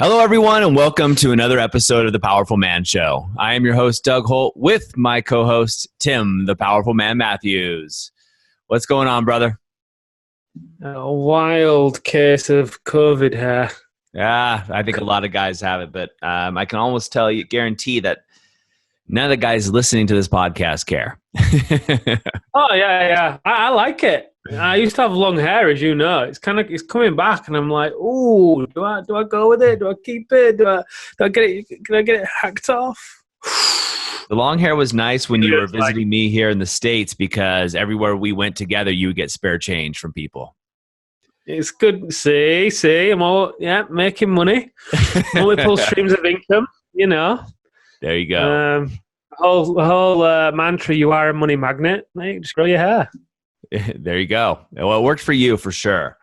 Hello, everyone, and welcome to another episode of The Powerful Man Show. I am your host, Doug Holt, with my co-host, Tim, the Powerful Man Matthews. What's going on, brother? A wild case of COVID here. Yeah, I think a lot of guys have it, but I can almost guarantee that none of the guys listening to this podcast care. Oh, yeah. I like it. I used to have long hair, as you know. It's coming back, and I'm like, ooh, do I go with it? Do I keep it? Do I get it? Can I get it hacked off? The long hair was nice when you were visiting me here in the States, because everywhere we went together, you would get spare change from people. It's good. See, I'm all making money, multiple streams of income. You know. There you go. The whole mantra: "You are a money magnet." Mate, just grow your hair. There you go. Well, it worked for you for sure.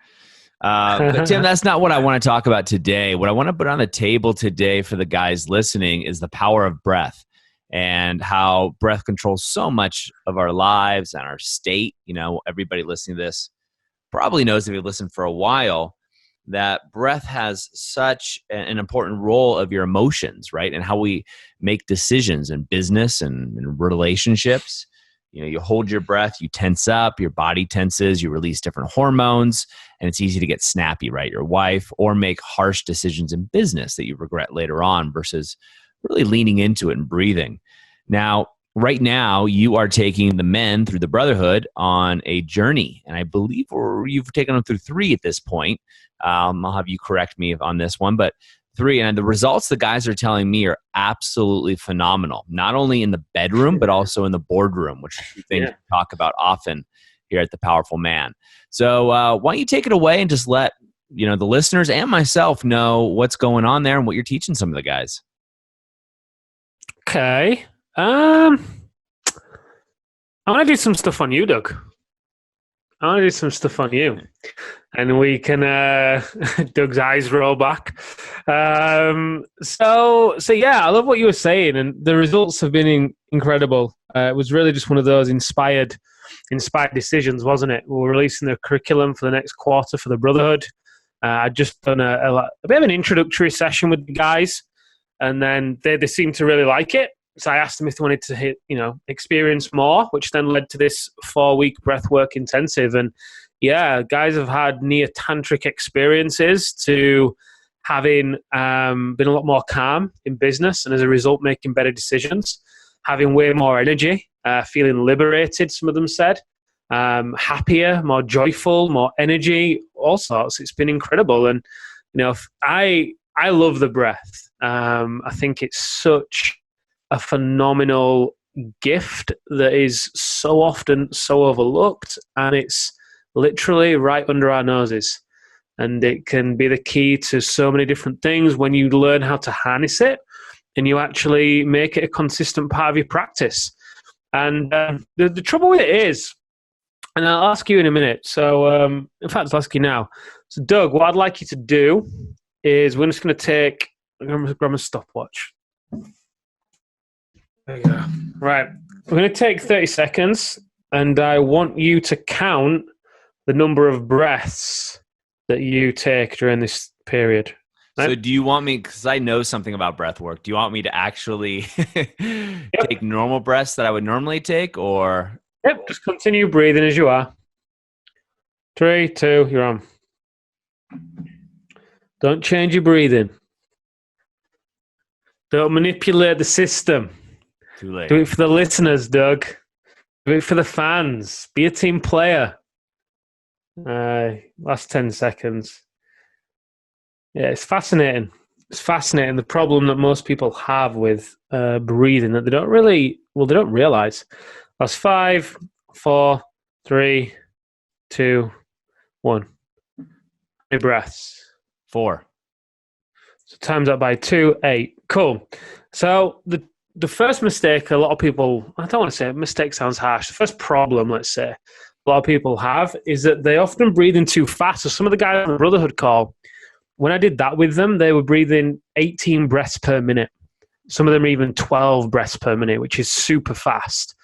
But Tim, that's not what I want to talk about today. What I want to put on the table today for the guys listening is the power of breath and how breath controls so much of our lives and our state. You know, everybody listening to this probably knows, if you've listened for a while, that breath has such an important role of your emotions, right? And how we make decisions in business and in relationships. You know, you hold your breath, you tense up, your body tenses, you release different hormones, and it's easy to get snappy, right? Your wife, or make harsh decisions in business that you regret later on, versus really leaning into it and breathing. Now, right now, you are taking the men through the Brotherhood on a journey, and I believe you've taken them through 3 at this point. I'll have you correct me on this one, but 3, and the results the guys are telling me are absolutely phenomenal, not only in the bedroom, but also in the boardroom, which is things we talk about often here at The Powerful Man. So why don't you take it away and just let the listeners and myself know what's going on there and what you're teaching some of the guys. Okay. I want to do some stuff on you, Doug. I want to do some stuff on you. And we can, Doug's eyes roll back. So yeah, I love what you were saying, and the results have been incredible. It was really just one of those inspired decisions, wasn't it? We were releasing the curriculum for the next quarter for the Brotherhood. I'd just done a bit of an introductory session with the guys, and then they seemed to really like it. So I asked them if they wanted to experience more, which then led to this 4-week breathwork intensive. And yeah, guys have had near tantric experiences to having been a lot more calm in business, and as a result, making better decisions, having way more energy, feeling liberated, some of them said, happier, more joyful, more energy, all sorts. It's been incredible. And, I love the breath. I think it's such a phenomenal gift that is so often so overlooked, and it's literally right under our noses, and it can be the key to so many different things when you learn how to harness it and you actually make it a consistent part of your practice. And the trouble with it is, and I'll ask you in a minute, so in fact I'll ask you now. So Doug, what I'd like you to do is I'm going to grab a stopwatch. There you go. Right. We're going to take 30 seconds, and I want you to count the number of breaths that you take during this period. Right? So do you want me, because I know something about breath work, do you want me to actually take normal breaths that I would normally take, or? Yep, just continue breathing as you are. 3, 2, you're on. Don't change your breathing. Don't manipulate the system. Too late. Do it for the listeners, Doug. Do it for the fans. Be a team player. Last 10 seconds. Yeah, it's fascinating. It's fascinating, the problem that most people have with breathing, that they don't realize. That's 5, 4, 3, 2, 1. 3 breaths. 4. So times that by 2, 8. Cool. So the first mistake a lot of people, I don't want to say mistake sounds harsh, the first problem, let's say, a lot of people have is that they often breathe in too fast. So some of the guys on the Brotherhood call, when I did that with them, they were breathing 18 breaths per minute. Some of them even 12 breaths per minute, which is super fast.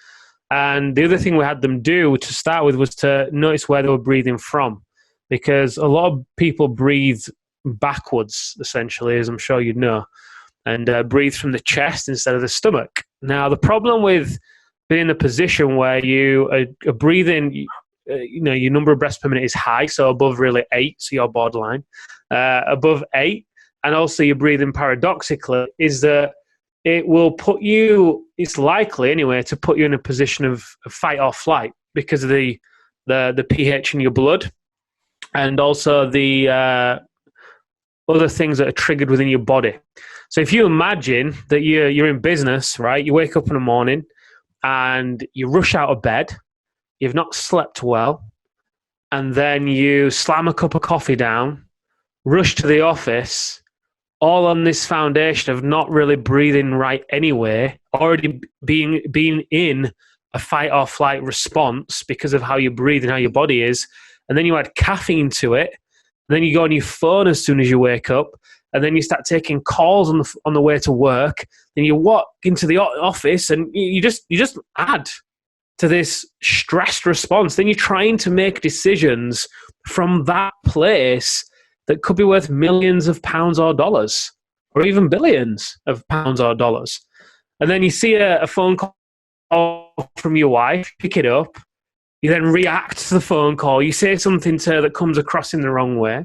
And the other thing we had them do to start with was to notice where they were breathing from, because a lot of people breathe backwards, essentially, as I'm sure you know, and breathe from the chest instead of the stomach. Now, the problem with being in a position where you are breathing, your number of breaths per minute is high, so above really 8, so you're borderline, above 8, and also you're breathing paradoxically, is that it will put you, it's likely anyway, to put you in a position of fight or flight because of the pH in your blood, and also the other things that are triggered within your body. So if you imagine that you're in business, right? You wake up in the morning and you rush out of bed, you've not slept well, and then you slam a cup of coffee down, rush to the office, all on this foundation of not really breathing right anyway, already being in a fight or flight response because of how you breathe and how your body is, and then you add caffeine to it, and then you go on your phone as soon as you wake up, and then you start taking calls on the way to work, then you walk into the office, and you just add to this stressed response. Then you're trying to make decisions from that place that could be worth millions of pounds or dollars, or even billions of pounds or dollars. And then you see a phone call from your wife, pick it up, you then react to the phone call, you say something to her that comes across in the wrong way.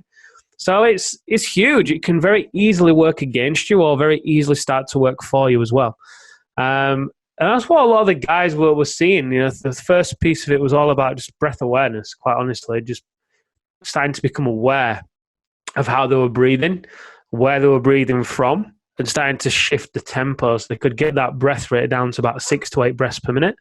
So it's huge. It can very easily work against you or very easily start to work for you as well. And that's what a lot of the guys were seeing. The first piece of it was all about just breath awareness, quite honestly, just starting to become aware of how they were breathing, where they were breathing from, and starting to shift the tempo so they could get that breath rate down to about 6 to 8 breaths per minute.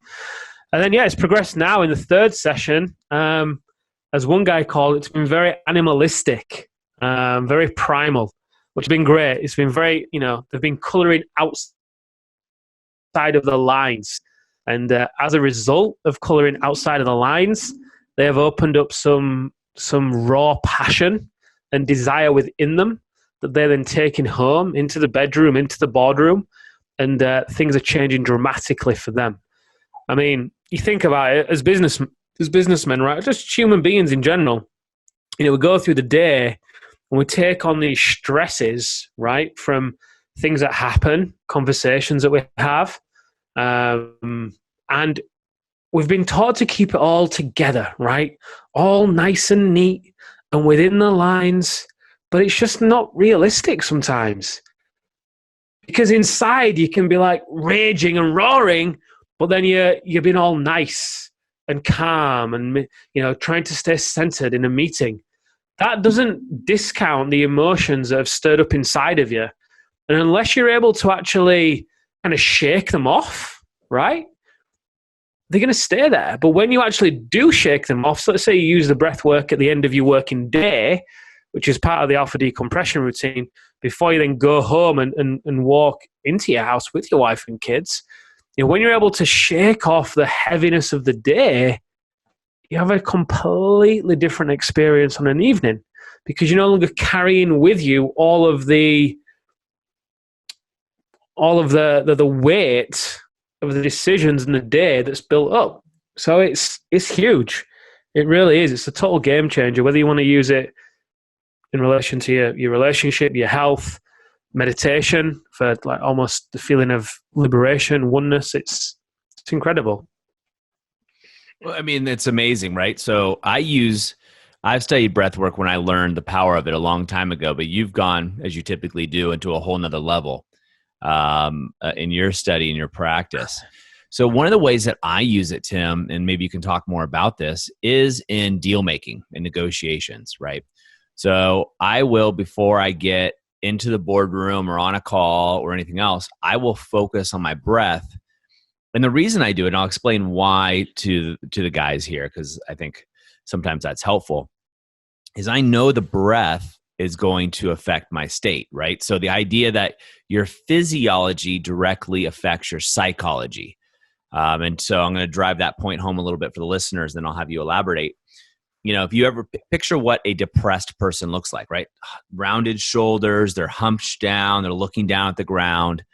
And then, it's progressed now in the third session. As one guy called it, it's been very animalistic, very primal, which has been great. It's been very, they've been coloring outside of the lines. And as a result of coloring outside of the lines, they have opened up some raw passion and desire within them that they're then taking home into the bedroom, into the boardroom, and things are changing dramatically for them. I mean, you think about it as businessmen, right? Just human beings in general. We go through the day and we take on these stresses, right, from things that happen, conversations that we have, and we've been taught to keep it all together, right? All nice and neat and within the lines, but it's just not realistic sometimes. Because inside you can be like raging and roaring, but then you're being all nice and calm and trying to stay centered in a meeting. That doesn't discount the emotions that have stirred up inside of you. And unless you're able to actually kind of shake them off, right, they're going to stay there. But when you actually do shake them off, so let's say you use the breath work at the end of your working day, which is part of the alpha decompression routine, before you then go home and walk into your house with your wife and kids, when you're able to shake off the heaviness of the day, you have a completely different experience on an evening because you're no longer carrying with you all of the weight of the decisions in the day that's built up. So it's huge. It really is. It's a total game changer, whether you want to use it in relation to your relationship, your health, meditation, for like almost the feeling of liberation, oneness. It's incredible. Well, I mean, it's amazing, right? So I've studied breath work when I learned the power of it a long time ago, but you've gone, as you typically do, into a whole nother level in your study and your practice. So one of the ways that I use it, Tim, and maybe you can talk more about this, is in deal making and negotiations, right? So I will, before I get into the boardroom or on a call or anything else, I will focus on my breath. And the reason I do it, and I'll explain why to the guys here, because I think sometimes that's helpful, is I know the breath is going to affect my state, right? So the idea that your physiology directly affects your psychology. And so I'm going to drive that point home a little bit for the listeners, then I'll have you elaborate. If you ever picture what a depressed person looks like, right? Rounded shoulders, they're hunched down, they're looking down at the ground,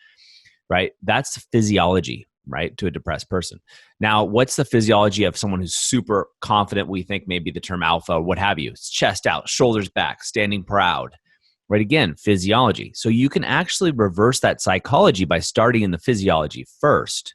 right? That's the physiology, right, to a depressed person. Now, what's the physiology of someone who's super confident? We think maybe the term alpha or what have you. It's chest out, shoulders back, standing proud. right? Again, physiology. So you can actually reverse that psychology by starting in the physiology first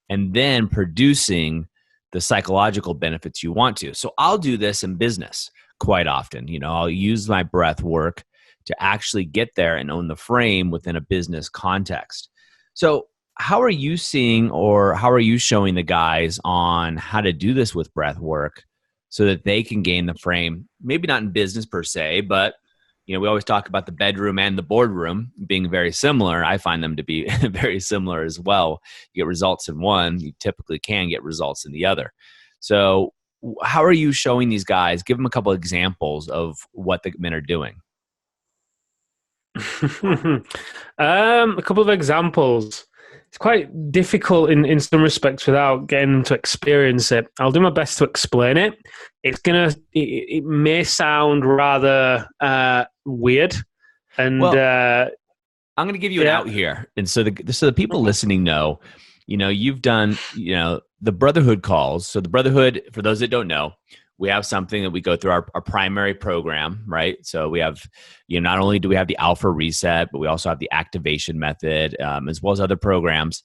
and then producing the psychological benefits you want to. So I'll do this in business quite often. I'll use my breath work to actually get there and own the frame within a business context. So how are you seeing, or how are you showing the guys on how to do this with breath work so that they can gain the frame? Maybe not in business per se, but we always talk about the bedroom and the boardroom being very similar. I find them to be very similar as well. You get results in one, you typically can get results in the other. So how are you showing these guys? Give them a couple of examples of what the men are doing. A couple of examples. It's quite difficult in some respects without getting them to experience it. I'll do my best to explain it. It may sound rather weird, and I'm going to give you an out here, and so the people listening know, you've done the brotherhood calls. So the brotherhood, for those that don't know, we have something that we go through our primary program, right? So we have, not only do we have the alpha reset, but we also have the activation method, as well as other programs.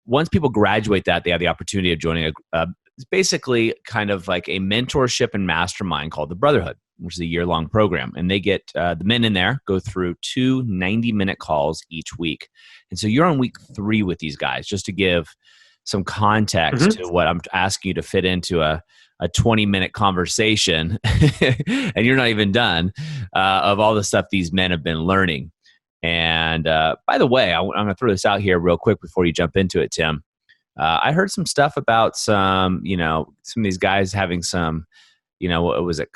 Once people graduate that, they have the opportunity of joining it's basically kind of like a mentorship and mastermind called the Brotherhood, which is a year-long program. And they get the men in there go through 2 90-minute calls each week. And so you're on week 3 with these guys, just to give some context to what I'm asking you to fit into a 20-minute conversation, and you're not even done, of all the stuff these men have been learning. And by the way, I'm going to throw this out here real quick before you jump into it, Tim. I heard some stuff about some of these guys having some, what was it?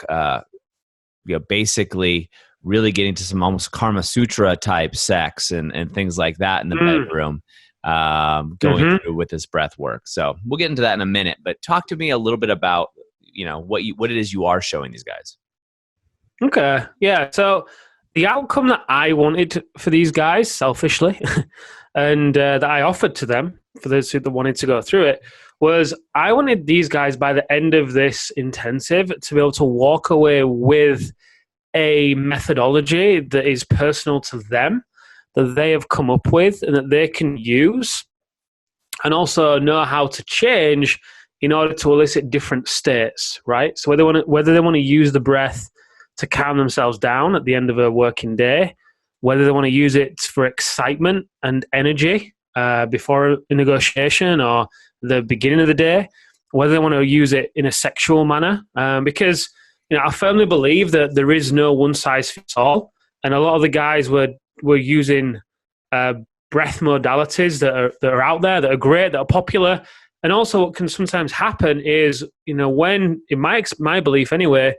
Basically really getting to some almost Kama Sutra type sex and things like that in the bedroom. Going through with this breath work. So we'll get into that in a minute, but talk to me a little bit about, what it is you are showing these guys. Okay. Yeah. So the outcome that I wanted for these guys selfishly and that I offered to them for those who wanted to go through it was I wanted these guys by the end of this intensive to be able to walk away with a methodology that is personal to them, that they have come up with and that they can use, and also know how to change in order to elicit different states, right? So whether they want to use the breath to calm themselves down at the end of a working day, whether they want to use it for excitement and energy before a negotiation or the beginning of the day, whether they want to use it in a sexual manner, because I firmly believe that there is no one size fits all, and a lot of the guys were using breath modalities that are out there, that are great, that are popular. And also what can sometimes happen is, when, in my belief anyway,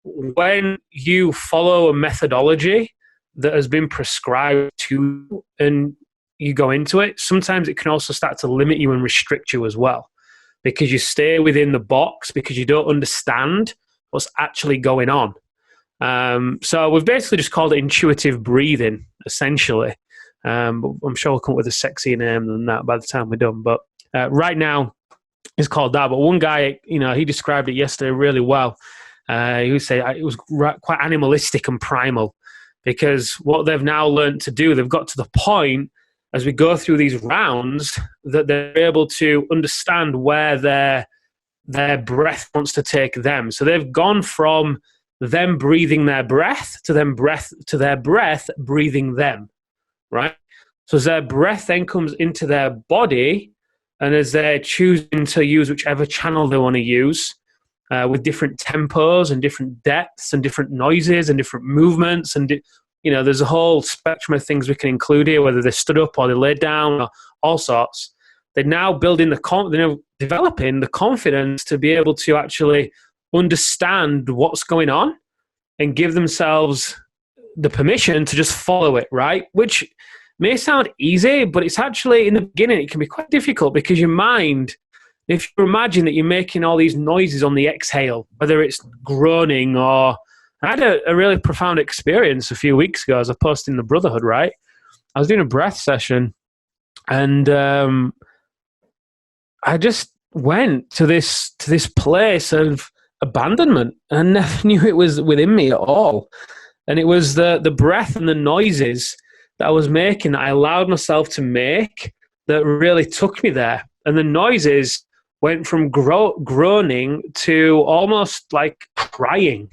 when you follow a methodology that has been prescribed to you and you go into it, sometimes it can also start to limit you and restrict you as well, because you stay within the box because you don't understand what's actually going on. So we've basically just called it intuitive breathing, essentially. But I'm sure we'll come up with a sexier name than that by the time we're done. But right now, it's called that. But one guy, he described it yesterday really well. He would say it was quite animalistic and primal, because what they've now learned to do, they've got to the point as we go through these rounds that they're able to understand where their breath wants to take them. So they've gone from them breathing their breath to their breath breathing them. Right? So as their breath then comes into their body, and as they're choosing to use whichever channel they want to use, with different tempos and different depths and different noises and different movements, and there's a whole spectrum of things we can include here, whether they're stood up or they lay down or all sorts. They're now building developing the confidence to be able to actually understand what's going on and give themselves the permission to just follow it, right? Which may sound easy, but it's actually, in the beginning, it can be quite difficult, because your mind, if you imagine that you're making all these noises on the exhale, whether it's groaning or... I had a really profound experience a few weeks ago as I posted in the Brotherhood, right? I was doing a breath session, and I just went to this place of abandonment, and I never knew it was within me at all. And it was the breath and the noises that I was making that I allowed myself to make that really took me there. And the noises went from groaning to almost like crying.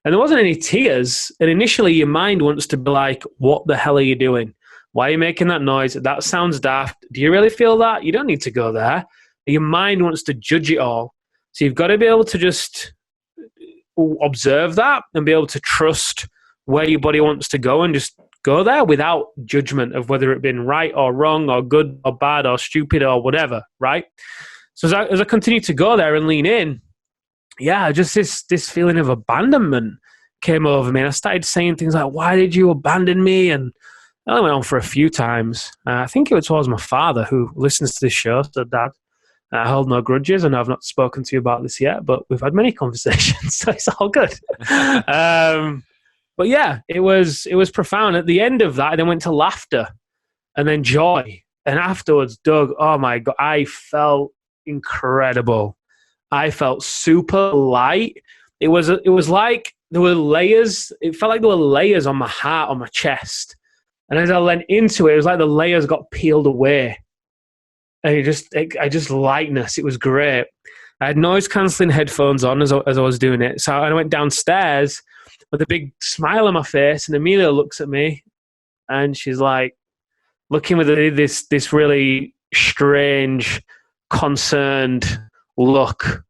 And there wasn't any tears. And initially your mind wants to be like, what the hell are you doing? Why are you making that noise? That sounds daft. Do you really feel that? You don't need to go there. Your mind wants to judge it all. So you've got to be able to just observe that and be able to trust where your body wants to go and just go there without judgment of whether it been right or wrong or good or bad or stupid or whatever, right? So as I continue to go there and lean in, yeah, just this feeling of abandonment came over me. And I started saying things like, why did you abandon me? And that only went on for a few times. I think it was towards my father, who listens to this show. So, Dad, I hold no grudges. I know I've not spoken to you about this yet, but we've had many conversations, so it's all good. But yeah, it was profound. At the end of that, I then went to laughter and then joy. And afterwards, Doug, oh my God, I felt incredible. I felt super light. It was like there were layers. It felt like there were layers on my heart, on my chest. And as I went into it, it was like the layers got peeled away. And I just lightness. It was great. I had noise cancelling headphones on as I was doing it. So I went downstairs with a big smile on my face, and Amelia looks at me, and she's like looking with this really strange, concerned look.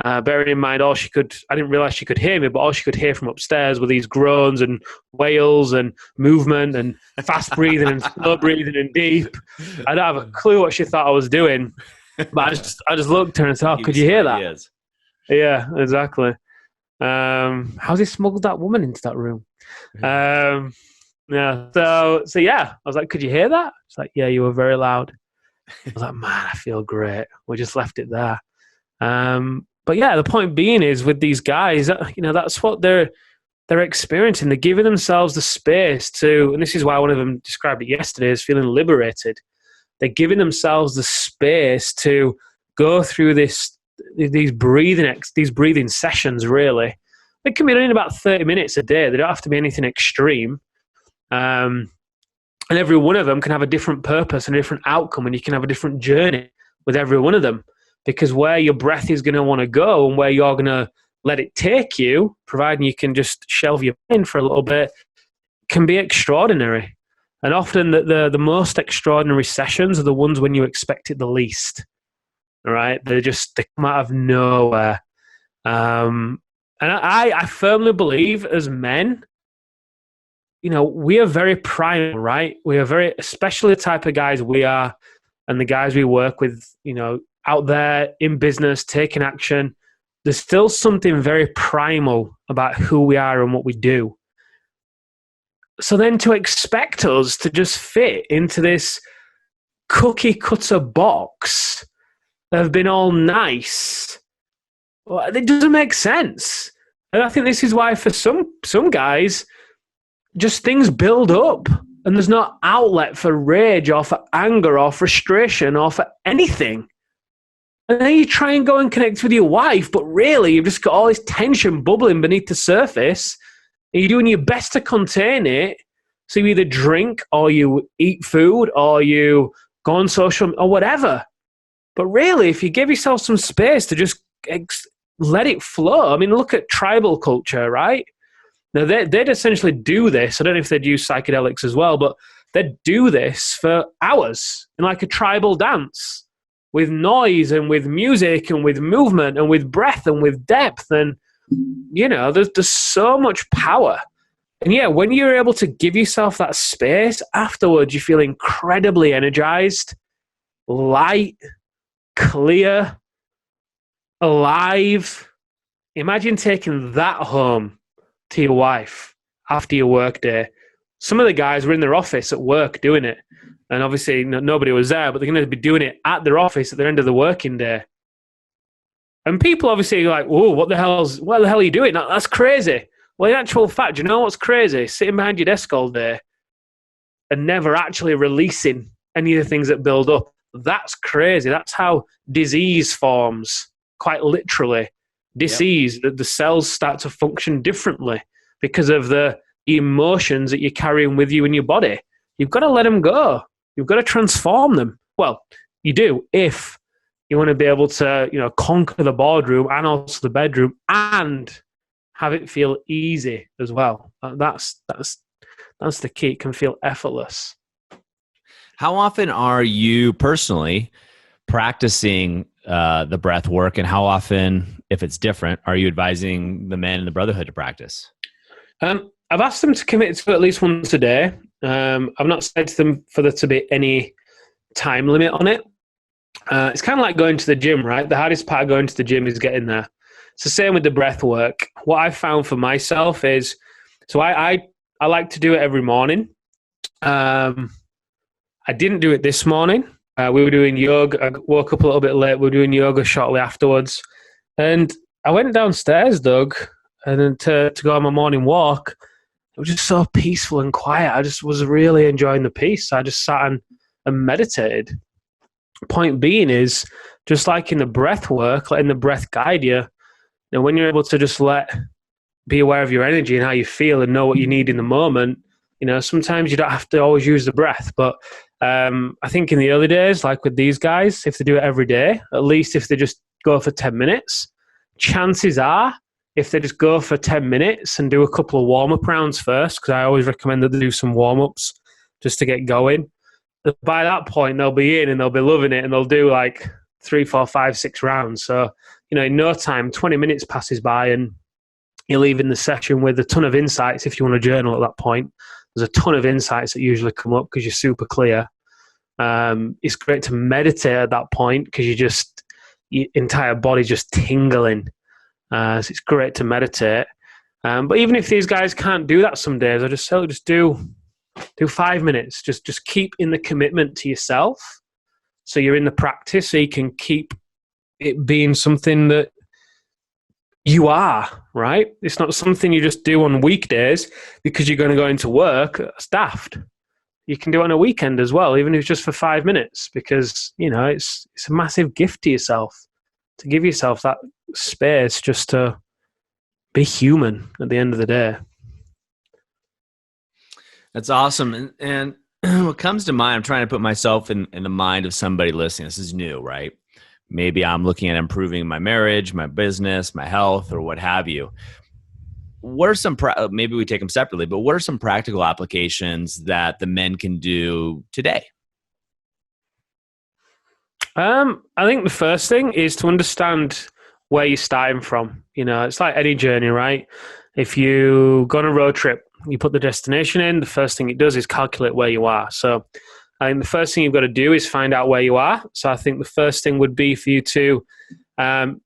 Bearing in mind, I didn't realize she could hear me, but all she could hear from upstairs were these groans and wails and movement and fast breathing and slow breathing and deep. I don't have a clue what she thought I was doing, but I just looked at her and said, "Oh, could you hear that?" Yeah, exactly. How's he smuggled that woman into that room? Yeah. So yeah, I was like, "Could you hear that?" She's like, "Yeah, you were very loud." I was like, "Man, I feel great." We just left it there. But yeah, the point being is with these guys, that's what they're experiencing. They're giving themselves the space to, and this is why one of them described it yesterday as feeling liberated. They're giving themselves the space to go through these breathing sessions. Really, they can be in about 30 minutes a day. They don't have to be anything extreme. And every one of them can have a different purpose and a different outcome, and you can have a different journey with every one of them. Because where your breath is going to want to go and where you're going to let it take you, providing you can just shelve your mind for a little bit, can be extraordinary. And often the most extraordinary sessions are the ones when you expect it the least. All right? They come out of nowhere. And I firmly believe as men, we are very primal, right? We are very, especially the type of guys we are and the guys we work with, out there in business, taking action. There's still something very primal about who we are and what we do. So then to expect us to just fit into this cookie cutter box of being all nice, well, it doesn't make sense. And I think this is why for some guys, just things build up and there's no outlet for rage or for anger or frustration or for anything. And then you try and go and connect with your wife, but really you've just got all this tension bubbling beneath the surface, and you're doing your best to contain it. So you either drink or you eat food or you go on social or whatever. But really, if you give yourself some space to just let it flow. I mean, look at tribal culture, right? Now, they'd essentially do this. I don't know if they'd use psychedelics as well, but they'd do this for hours in like a tribal dance, with noise and with music and with movement and with breath and with depth. And, there's so much power. And yeah, when you're able to give yourself that space, afterwards you feel incredibly energized, light, clear, alive. Imagine taking that home to your wife after your work day. Some of the guys were in their office at work doing it. And obviously nobody was there, but they're going to be doing it at their office at the end of the working day. And people obviously are like, whoa, what the hell are you doing? That's crazy. Well, in actual fact, you know what's crazy? Sitting behind your desk all day and never actually releasing any of the things that build up. That's crazy. That's how disease forms, quite literally. Disease, the cells start to function differently because of the emotions that you're carrying with you in your body. You've got to let them go. You've got to transform them. Well, you do if you want to be able to, conquer the boardroom and also the bedroom and have it feel easy as well. That's the key. It can feel effortless. How often are you personally practicing the breath work, and how often, if it's different, are you advising the men in the brotherhood to practice? I've asked them to commit to at least once a day. I've not said to them for there to be any time limit on it. It's kind of like going to the gym, right? The hardest part of going to the gym is getting there. It's the same with the breath work. What I found for myself is, so I like to do it every morning. I didn't do it this morning. We were doing yoga. I woke up a little bit late. We were doing yoga shortly afterwards. And I went downstairs, Doug, and then to go on my morning walk. It was just so peaceful and quiet. I just was really enjoying the peace. I just sat and meditated. Point being is, just like in the breath work, letting the breath guide you, when you're able to just be aware of your energy and how you feel and know what you need in the moment, sometimes you don't have to always use the breath. But I think in the early days, like with these guys, if they do it every day, at least if they just go for 10 minutes, chances are, if they just go for 10 minutes and do a couple of warm-up rounds first, because I always recommend that they do some warm-ups just to get going. By that point, they'll be in and they'll be loving it, and they'll do like 3, 4, 5, 6 rounds. So, in no time, 20 minutes passes by and you're leaving the session with a ton of insights. If you want to journal at that point, there's a ton of insights that usually come up because you're super clear. It's great to meditate at that point because your entire body's just tingling. So it's great to meditate. But even if these guys can't do that some days, I just say, just do 5 minutes. Just keep in the commitment to yourself. So you're in the practice, so you can keep it being something that you are, right? It's not something you just do on weekdays because you're going to go into work. That's daft. You can do it on a weekend as well, even if it's just for 5 minutes, because, it's a massive gift to yourself, to give yourself that space just to be human at the end of the day. That's awesome. And what comes to mind, I'm trying to put myself in the mind of somebody listening. This is new, right? Maybe I'm looking at improving my marriage, my business, my health, or what have you. What are some, maybe we take them separately, but what are some practical applications that the men can do today? I think the first thing is to understand where you're starting from. It's like any journey, right? If you go on a road trip, you put the destination in, the first thing it does is calculate where you are. So I think the first thing you've got to do is find out where you are. So I think the first thing would be for you to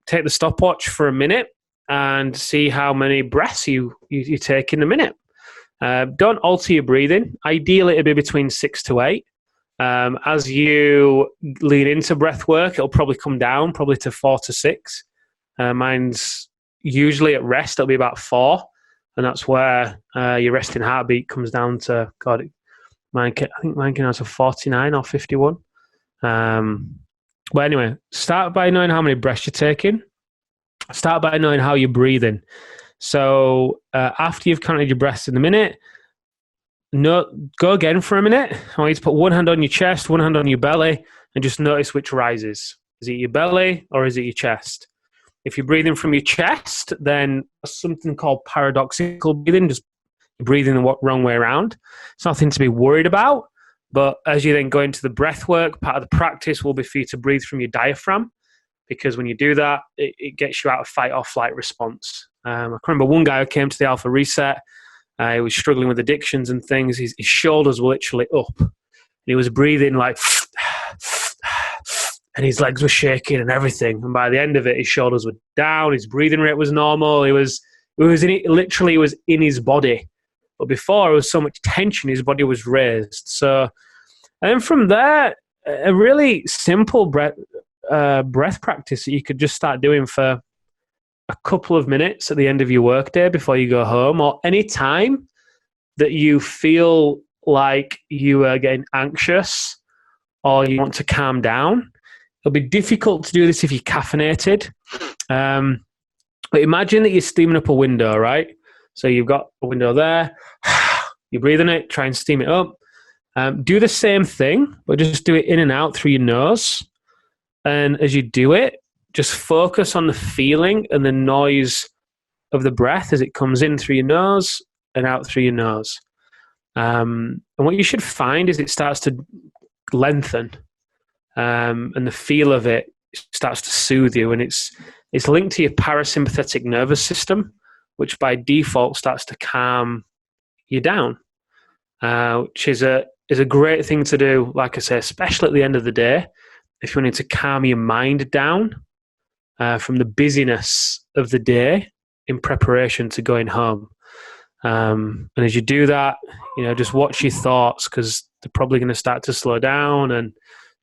take the stopwatch for a minute and see how many breaths you take in a minute. Don't alter your breathing. Ideally, it'd be between 6 to 8. As you lean into breath work, it'll probably come down probably to 4 to 6. Mine's usually at rest, it'll be about 4. And that's where your resting heartbeat comes down to, I think mine can have to 49 or 51. But anyway, start by knowing how many breaths you're taking. Start by knowing how you're breathing. So after you've counted your breaths in a minute, go again for a minute. I want you to put one hand on your chest, one hand on your belly, and just notice which rises. Is it your belly or is it your chest? If you're breathing from your chest, then something called paradoxical breathing, just breathing the wrong way around. It's nothing to be worried about. But as you then go into the breath work, part of the practice will be for you to breathe from your diaphragm, because when you do that, it gets you out of fight or flight response. I can remember one guy who came to the Alpha Reset. He was struggling with addictions and things. His shoulders were literally up. And he was breathing like, and his legs were shaking and everything. And by the end of it, his shoulders were down. His breathing rate was normal. It was in his body. But before, there was so much tension, his body was raised. So, and then from there, a really simple breath practice that you could just start doing for a couple of minutes at the end of your workday before you go home, or any time that you feel like you are getting anxious or you want to calm down. It'll be difficult to do this if you're caffeinated. But imagine that you're steaming up a window, right? So you've got a window there. You breathe in it, try and steam it up. Do the same thing, but just do it in and out through your nose. And as you do it, just focus on the feeling and the noise of the breath as it comes in through your nose and out through your nose. And what you should find is it starts to lengthen, and the feel of it starts to soothe you. And it's linked to your parasympathetic nervous system, which by default starts to calm you down, which is a great thing to do, like I say, especially at the end of the day, if you need to calm your mind down from the busyness of the day in preparation to going home. And as you do that, just watch your thoughts, because they're probably going to start to slow down, and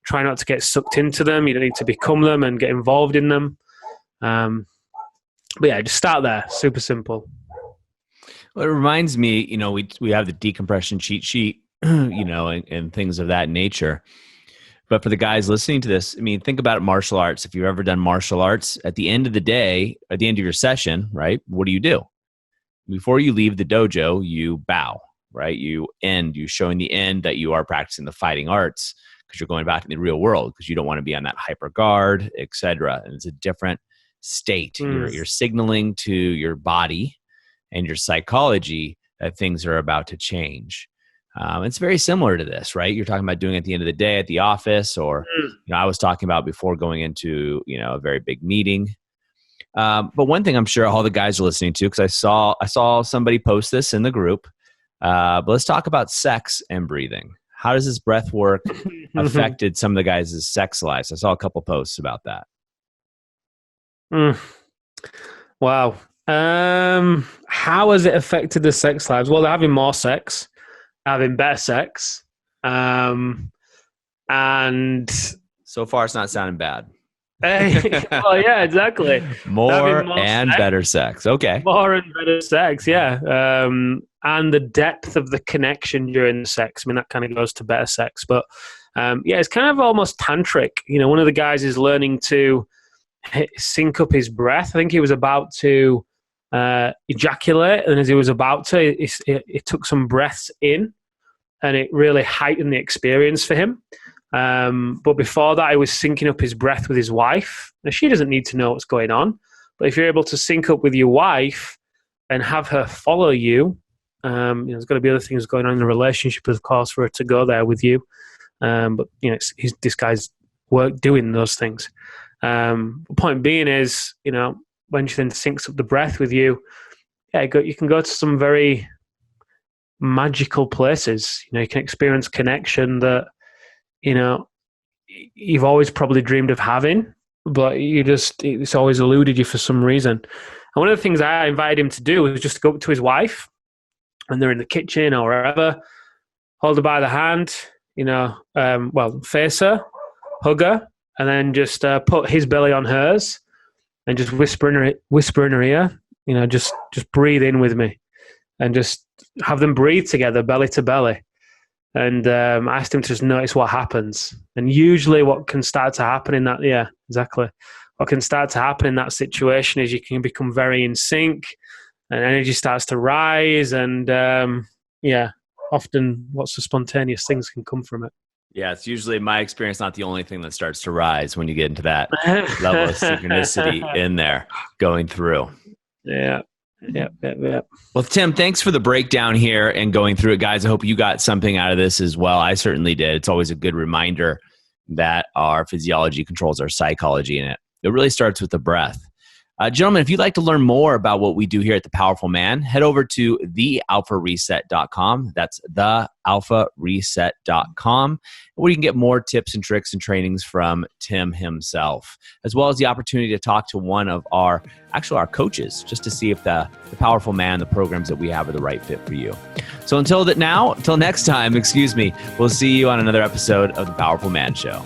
try not to get sucked into them. You don't need to become them and get involved in them. But yeah, just start there. Super simple. Well, it reminds me, we have the decompression cheat sheet, and things of that nature. But for the guys listening to this, think about martial arts. If you've ever done martial arts, at the end of the day, at the end of your session, right, what do? Before you leave the dojo, you bow, right? You're showing the end that you are practicing the fighting arts, because you're going back to the real world, because you don't want to be on that hyper guard, etc. And it's a different state. You're signaling to your body and your psychology that things are about to change. It's very similar to this, right? You're talking about doing it at the end of the day at the office, or I was talking about before going into a very big meeting. But one thing I'm sure all the guys are listening to, because I saw somebody post this in the group. But let's talk about sex and breathing. How does this breath work affected some of the guys' sex lives? I saw a couple posts about that. Wow. How has it affected the sex lives? Well, they're having more sex, having better sex. And so far, it's not sounding bad. Well, yeah, exactly. More and sex, better sex. Okay. More and better sex, yeah. And the depth of the connection during the sex. That kind of goes to better sex. But it's kind of almost tantric. One of the guys is learning to sync up his breath. I think he was about to ejaculate, and as he was about to, it took some breaths in, and it really heightened the experience for him. But before that, he was syncing up his breath with his wife. Now, she doesn't need to know what's going on, but if you're able to sync up with your wife and have her follow you, there's got to be other things going on in the relationship, of course, for her to go there with you. But this guy's work doing those things. The point being is, when she then syncs up the breath with you, you can go to some very magical places. You can experience connection that you've always probably dreamed of having, but it's always eluded you for some reason. And one of the things I invited him to do was just to go up to his wife, and they're in the kitchen or wherever, hold her by the hand, face her, hug her, and then just put his belly on hers, and just whisper in her ear, just breathe in with me, and just have them breathe together, belly to belly. And I asked him to just notice what happens. And usually what can start to happen in that, what can start to happen in that situation is you can become very in sync, and energy starts to rise, and often lots of spontaneous things can come from it. Yeah, it's usually, in my experience, not the only thing that starts to rise when you get into that level of synchronicity in there going through. Yeah. Well, Tim, thanks for the breakdown here and going through it, guys. I hope you got something out of this as well. I certainly did. It's always a good reminder that our physiology controls our psychology, and it really starts with the breath. Gentlemen, if you'd like to learn more about what we do here at The Powerful Man, head over to thealphareset.com. That's thealphareset.com, where you can get more tips and tricks and trainings from Tim himself, as well as the opportunity to talk to one of our coaches, just to see if the Powerful Man, the programs that we have, are the right fit for you. So until next time, we'll see you on another episode of The Powerful Man Show.